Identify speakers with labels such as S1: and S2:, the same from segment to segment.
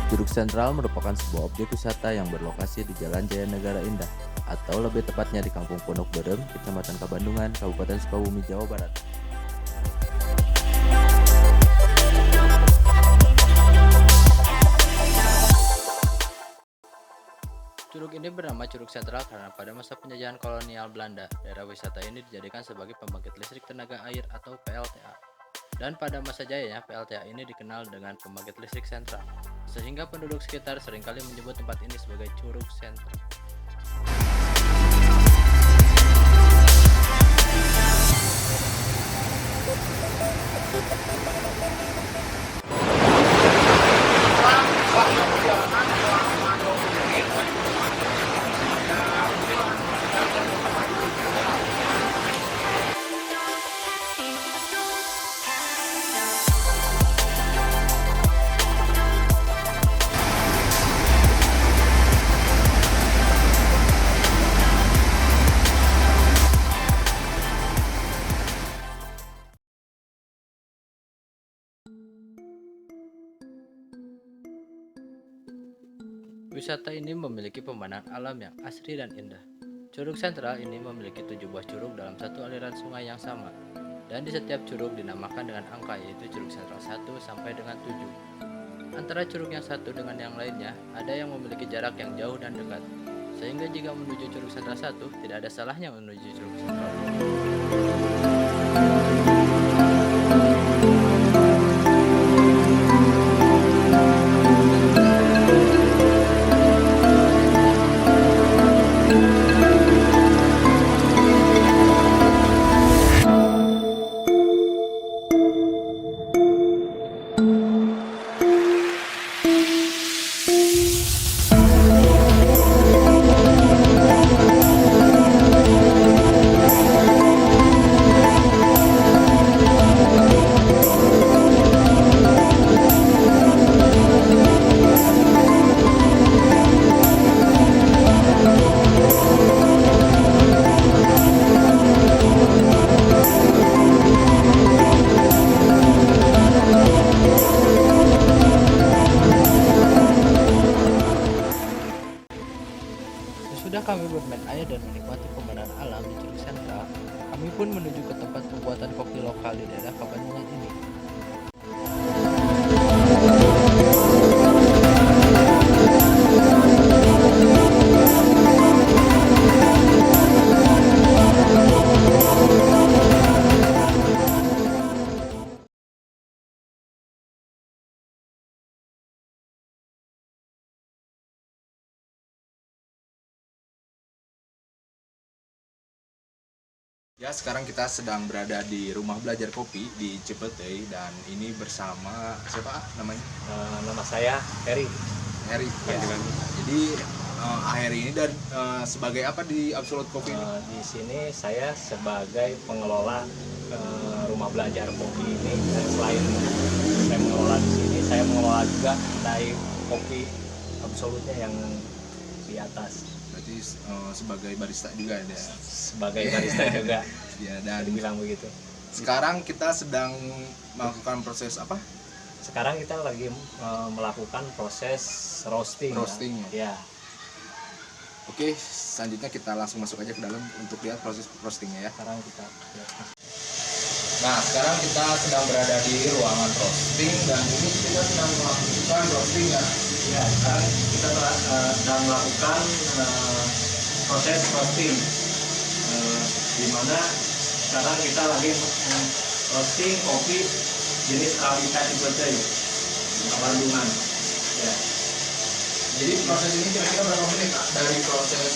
S1: Curug Sentral merupakan sebuah objek wisata yang berlokasi di Jalan Jaya Negara Indah, atau lebih tepatnya di Kampung Pondok Berem, Kecamatan Kabandungan, Kabupaten Sukabumi, Jawa Barat. Curug ini bernama Curug Sentral karena pada masa penjajahan kolonial Belanda, daerah wisata ini dijadikan sebagai pembangkit listrik tenaga air atau PLTA. Dan pada masa jayanya, PLTA ini dikenal dengan pembangkit listrik sentral, sehingga penduduk sekitar seringkali menyebut tempat ini sebagai Curug Sentral. Wisata ini memiliki pemandangan alam yang asri dan indah. Curug Sentral ini memiliki 7 buah curug dalam satu aliran sungai yang sama. Dan di setiap curug dinamakan dengan angka, yaitu Curug Sentral 1 sampai dengan 7. Antara curug yang satu dengan yang lainnya, ada yang memiliki jarak yang jauh dan dekat. Sehingga jika menuju Curug Sentral 1, tidak ada salahnya menuju Curug Sentral 2. Sesudah kami bermain air dan menikmati pemandangan alam di Curug Sentral, kami pun menuju ke tempat pembuatan kopi lokal di daerah Kabandungan ini.
S2: Ya, sekarang kita sedang berada di rumah belajar kopi di Cipete dan ini bersama siapa namanya?
S3: Nama saya Heri.
S2: Heri.
S3: Ya.
S2: Jadi Heri ini dan sebagai apa di Absolute Coffee ini?
S3: Di sini saya sebagai pengelola rumah belajar kopi ini, dan selain saya mengelola di sini, saya mengelola juga kedai kopi Absolutnya yang di atas.
S2: Berarti sebagai barista juga ada.
S3: Sebagai barista juga.
S2: Ya, dan
S3: dibilang begitu.
S2: Sekarang kita sedang melakukan proses apa?
S3: Sekarang kita lagi melakukan proses roasting.
S2: Roasting.
S3: Ya.
S2: Oke, selanjutnya kita langsung masuk aja ke dalam untuk lihat proses roastingnya ya.
S3: Sekarang kita lihat.
S2: Nah, sekarang kita sedang berada di ruangan roasting dan ini kita sedang melakukan roasting ya.
S3: Ya, sekarang kita sedang melakukan proses roasting, di mana sekarang kita lagi roasting kopi jenis Arabica Cipete Kabandungan. Ya.
S2: Jadi proses ini kira-kira berapa menit Kak, dari proses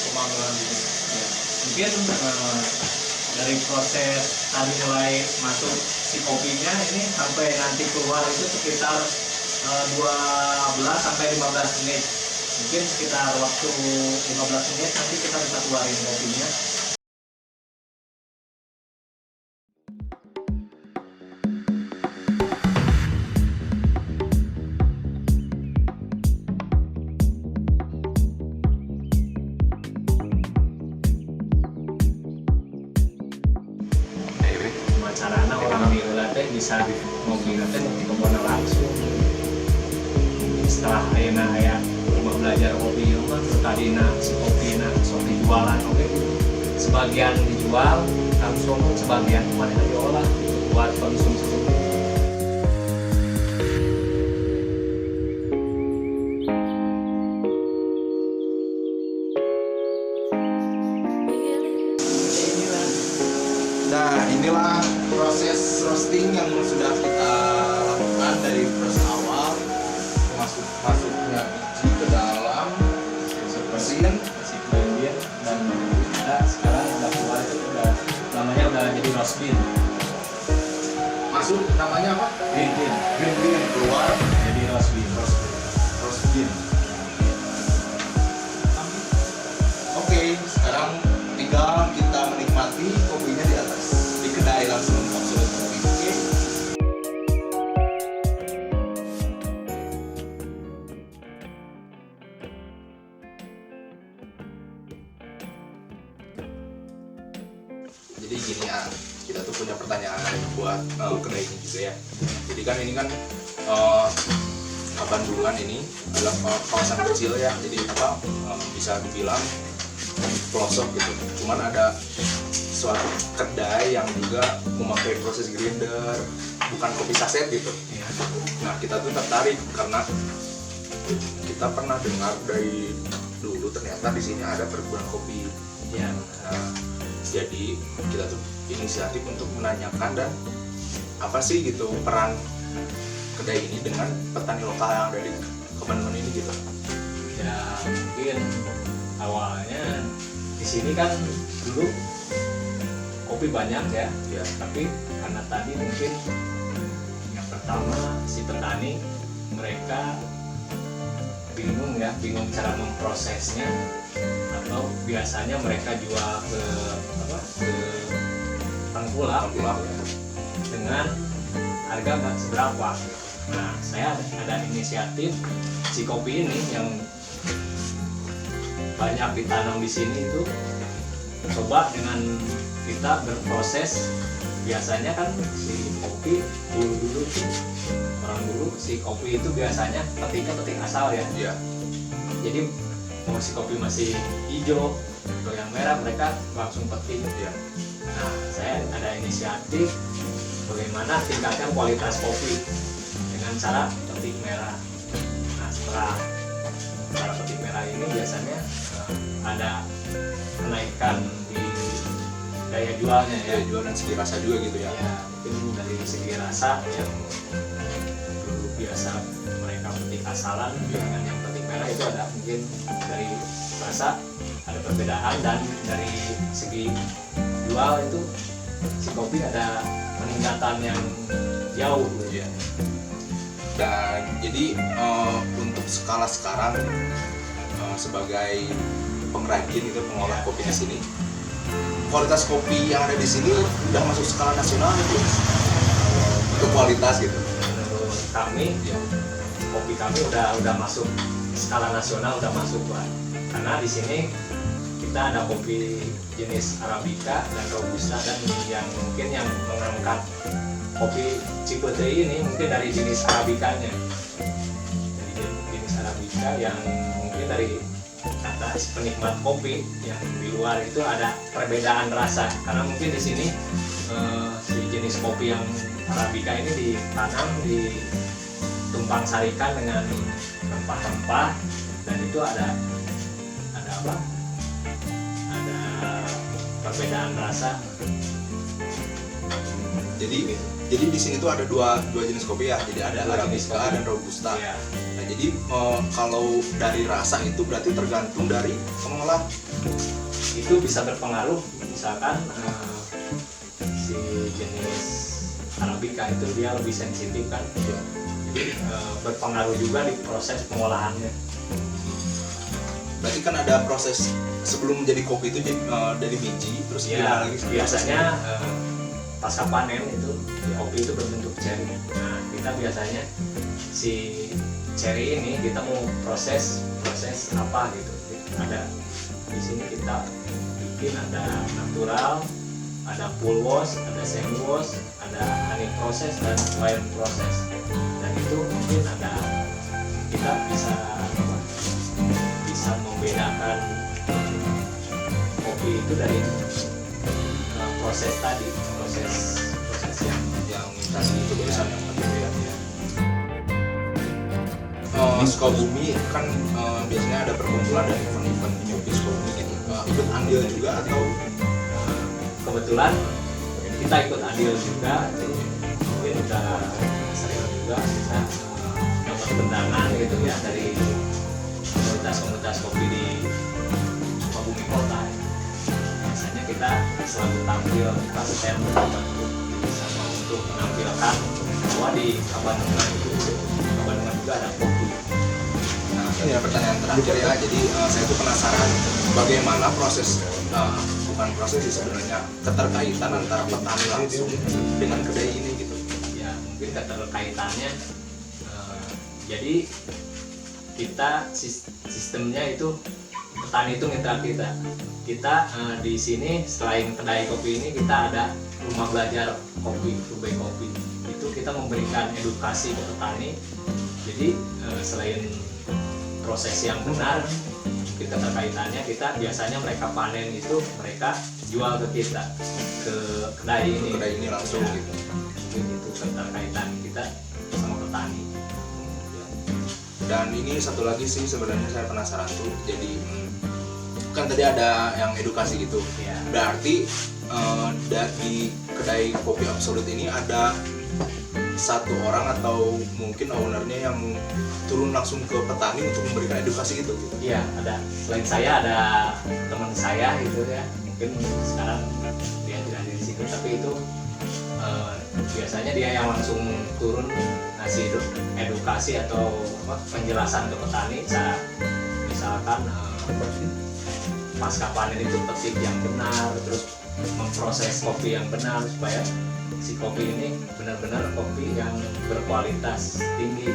S2: pemanggangan gitu?
S3: Ya. Mungkin dari proses tadi mulai masuk si kopinya ini sampai nanti keluar itu sekitar 12 sampai 15 menit. Mungkin sekitar waktu 15 menit nanti kita bisa keluarin kopinya. Caranya orang Mila teh bisa ngopi teh di kebun langsung. Setelah aya rumah belajar kopi mah tadina si kopina sok dijualan oke. Sebagian dijual langsung, sebagian mana diolah buat konsumsi sendiri.
S2: Nah, inilah proses roasting yang sudah kita lakukan dari proses awal, masuknya biji ke dalam mesin,
S3: Si blender dan kita sekarang udah keluar itu udah namanya udah jadi roast bean.
S2: masuk namanya apa?
S3: Green bean
S2: Green bean keluar
S3: jadi roast bean.
S2: roast bean. Oke, sekarang tinggal kita menikmati kopinya di atas di kedai langsung Absolut Kopi. Oke. Jadi gini ya, kita tuh punya pertanyaan buat kedai ini juga ya. Jadi kan ini kan Bandungan ini adalah kawasan kecil ya. Jadi apa bisa dibilang pelosok gitu. Cuman ada suatu kedai yang juga memakai proses grinder, bukan kopi saset gitu.
S3: Iya.
S2: Nah kita tuh tertarik karena kita pernah dengar dari dulu ternyata di sini ada perkebunan kopi.
S3: Iya.
S2: Nah, jadi kita tuh inisiatif untuk menanyakan dan apa sih gitu peran kedai ini dengan petani lokal yang ada di Bandungan ini gitu.
S3: Ya mungkin awalnya di sini kan dulu kopi banyak ya,
S2: Ya.
S3: tapi karena tadi mungkin yang pertama si petani mereka bingung cara memprosesnya, atau biasanya mereka jual ke tengkulak
S2: Tengkulak, ya.
S3: dengan harga nggak seberapa. Nah, saya ada inisiatif si kopi ini yang banyak ditanam di sini itu coba dengan kita berproses. Biasanya kan si kopi dulu tuh orang dulu si kopi itu biasanya petik asal ya.
S2: Iya.
S3: Jadi mau si kopi masih hijau atau yang merah mereka langsung petik.
S2: Iya.
S3: Nah, saya ada inisiatif bagaimana tingkatkan kualitas kopi dengan cara petik merah. Nah, setelah cara petik merah ini biasanya ada kenaikan di daya jualnya ya.
S2: Ya, jual dan segi rasa juga gitu ya.
S3: Ya, mungkin dari segi rasa yang dulu biasa mereka petik asalan dengan yang petik merah itu ada mungkin dari rasa ada perbedaan, dan dari segi jual itu si kopi ada peningkatan yang jauh gitu.
S2: Iya. Dan jadi untuk skala sekarang sebagai pengrajin itu pengolah
S3: Ya.
S2: kopi di sini, kualitas kopi yang ada di sini udah masuk skala nasional itu untuk kualitas gitu.
S3: Menurut kami
S2: Ya.
S3: kopi kami udah masuk skala nasional, udah masuk Pak. Karena di sini kita ada kopi jenis Arabica dan Robusta, dan yang mungkin yang mengangkat kopi Cipete ini mungkin dari jenis Arabicanya. Dari jenis Arabica yang mungkin dari kata penikmat kopi yang di luar itu ada perbedaan rasa, karena mungkin di sini si jenis kopi yang Arabica ini ditanam, ditumpang sarikan dengan rempah-rempah, dan itu ada apa? Ada perbedaan rasa.
S2: Jadi di sini tuh ada dua jenis kopi ya. Jadi ada
S3: Dua jenis
S2: Arabica
S3: kopi.
S2: dan Robusta.
S3: Ya,
S2: Nah, jadi kalau dari rasa itu berarti tergantung dari pengolah.
S3: itu bisa berpengaruh. Misalkan si jenis Arabica itu dia lebih sensitif kan,
S2: Ya.
S3: jadi berpengaruh juga di proses pengolahannya.
S2: Berarti kan ada proses sebelum menjadi kopi itu dari biji terus
S3: Ya,
S2: gimana lagi?
S3: biasanya pasca panen itu kopi itu berbentuk cherry. Nah, kita biasanya si cherry ini kita mau proses apa gitu. Ada di sini kita bikin ada natural, ada full wash, ada semi wash, ada honey proses dan wine proses. Dan itu mungkin ada kita bisa membedakan kopi itu dari proses tadi, proses
S2: Yang tadi itu tulisan yang tadi ya.
S3: ya.
S2: Sukabumi kan biasanya ada perkumpulan dan event-event kopi Sukabumi gitu. Ikut andil juga atau
S3: Kebetulan kita ikut andil juga, jadi mungkin udah sering juga kita dapat undangan gitu ya dari komunitas kopi di Sukabumi Kota. Biasanya kita selalu tampil pas stand sama untuk menampilkan bahwa di Kabandungan juga ada kopi.
S2: Nah, ini ya pertanyaan terakhir ya. Jadi saya tuh penasaran bagaimana proses bukan proses sih sebenarnya keterkaitan antara petani langsung dengan kedai ini gitu.
S3: Ya mungkin keterkaitannya jadi kita sistemnya itu petani itu mitra kita di sini selain kedai kopi ini kita ada rumah belajar kopi, Rubai Kopi. Itu kita memberikan edukasi ke petani. Jadi selain proses yang benar, kita terkaitannya kita biasanya mereka panen itu mereka jual ke kita, ke kedai ini.
S2: Kedai ini langsung
S3: Ya,
S2: gitu.
S3: mungkin itu keterkaitan kita sama petani.
S2: Dan ini satu lagi sih sebenarnya saya penasaran tuh. Jadi kan tadi ada yang edukasi gitu.
S3: Ya.
S2: Berarti di kedai kopi Absolut ini ada satu orang atau mungkin ownernya yang turun langsung ke petani untuk memberikan edukasi gitu.
S3: Iya, ada. Selain saya ada teman saya gitu ya. Mungkin sekarang dia tidak ada di situ, tapi itu biasanya dia yang langsung turun ngasih edukasi atau penjelasan ke petani saat misalkan pasca panen itu petik yang benar, terus memproses kopi yang benar supaya si kopi ini benar-benar kopi yang berkualitas tinggi.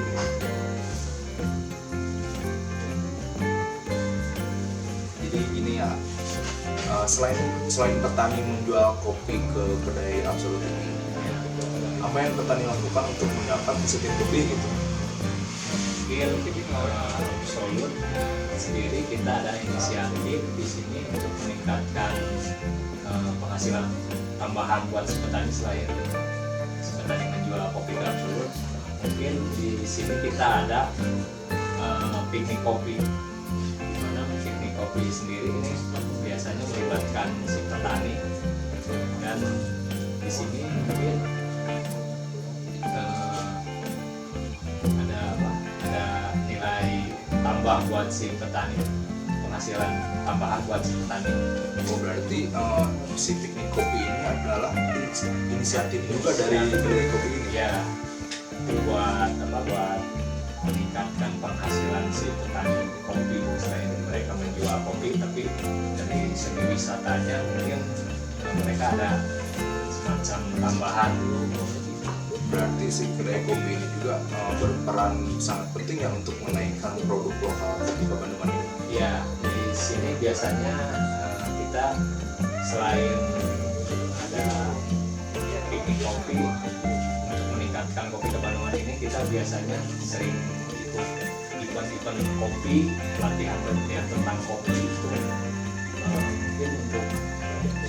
S2: Jadi ini ya selain petani menjual kopi ke kedai Absolut ini, apa yang petani lakukan untuk mendapat sedikit lebih gitu?
S3: Mungkin Absolut sendiri kita ada inisiatif di sini untuk meningkatkan penghasilan tambahan buat si petani selain si petani menjual kopi ke Absolut. Mungkin di sini kita ada piknik kopi. Di mana piknik kopi sendiri ini biasanya melibatkan si petani, dan di sini mungkin ada nilai tambah buat si petani, penghasilan tambahan buat si petani.
S2: Oh, berarti si piknik kopi ini adalah inisiatif juga dari kedai kopi ini.
S3: Ya, itu buat meningkatkan penghasilan si petani kopi. Selain mereka menjual kopi, tapi dari segi wisatanya mungkin mereka ada semacam tambahan dulu.
S2: Berarti si kedai kopi ini juga berperan sangat penting ya untuk menaikkan produk lokal kopi Kabandungan ini.
S3: Ya, di sini biasanya kita selain ada piknik kopi untuk meningkatkan kopi Kabandungan ini, kita biasanya sering ikut event-event kopi, pelatihan tentang kopi itu mungkin untuk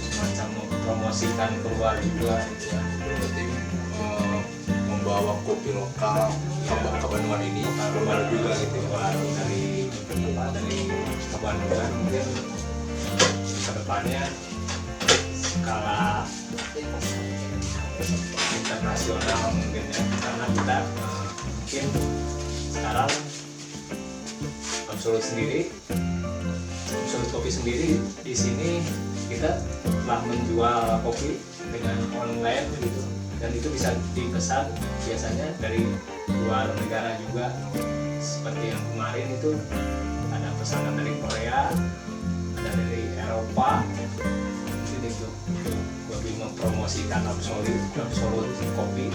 S3: semacam mempromosikan keluar juga ya.
S2: Berarti membawa kopi lokal Kabandungan ini keluar juga gitu ya.
S3: Keluar dari Kabandungan mungkin kedepannya skala internasional mungkin ya, karena kita mungkin sekarang Absolut Kopi sendiri di sini kita telah menjual kopi dengan online gitu, dan itu bisa dipesan biasanya dari luar negara juga. Seperti yang kemarin itu ada pesanan dari Korea, ada dari Eropa. Jadi itu lebih mempromosikan Absolut kopi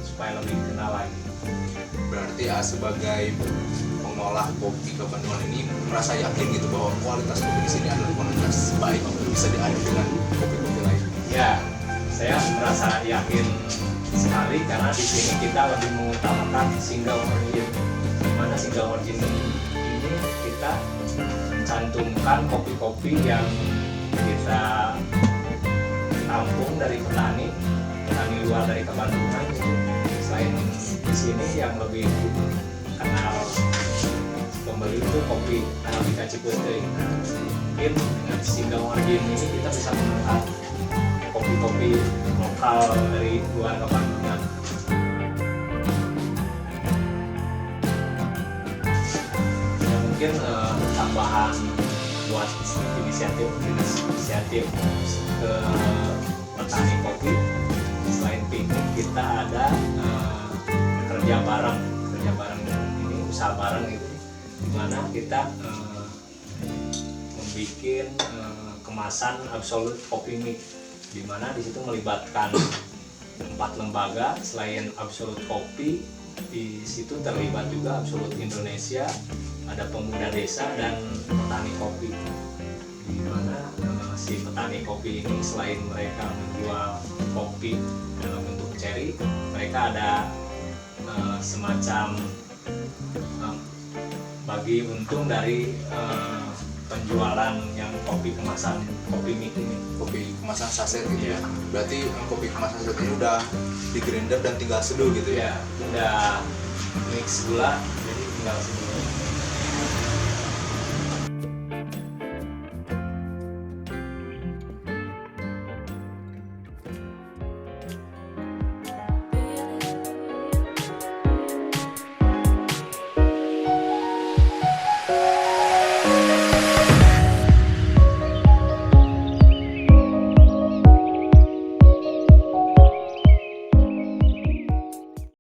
S3: supaya lebih dikenal lagi.
S2: Berarti sebagai pengolah kopi kebanduan ini merasa yakin gitu bahwa kualitas kopi di sini adalah kualitas baik untuk bisa diadu dengan kopi-kopi lain.
S3: Ya, saya merasa yakin sekali karena di sini kita lebih mengutamakan single origin. Mana single origin ini kita cantumkan kopi-kopi yang kita tampung dari petani luar dari Kebandungan. Selain di sini yang lebih kenal pembeli itu kopi Arabica Cipete. Mungkin dengan single origin ini kita bisa mengangkat kopi-kopi lokal dari luar Kebandungan. Ya, mungkin tambahan buat inisiatif ke petani kopi. Selain piknik kita ada kerja bareng ini usaha bareng gitu, dimana kita membuat kemasan Absolut Coffee Mix, dimana di situ melibatkan 4 lembaga. Selain Absolut Kopi, di situ terlibat juga Absolut Indonesia, ada pemuda desa dan petani kopi, di mana si petani kopi ini selain mereka menjual kopi dalam bentuk cherry, mereka ada semacam bagi untung dari penjualan yang kopi kemasan kopi mix ini.
S2: Kopi kemasan saset gitu ya. Berarti kopi kemasan saset ini udah di grinder dan tinggal seduh gitu ya.
S3: Ya, udah mix gula, jadi tinggal seduh.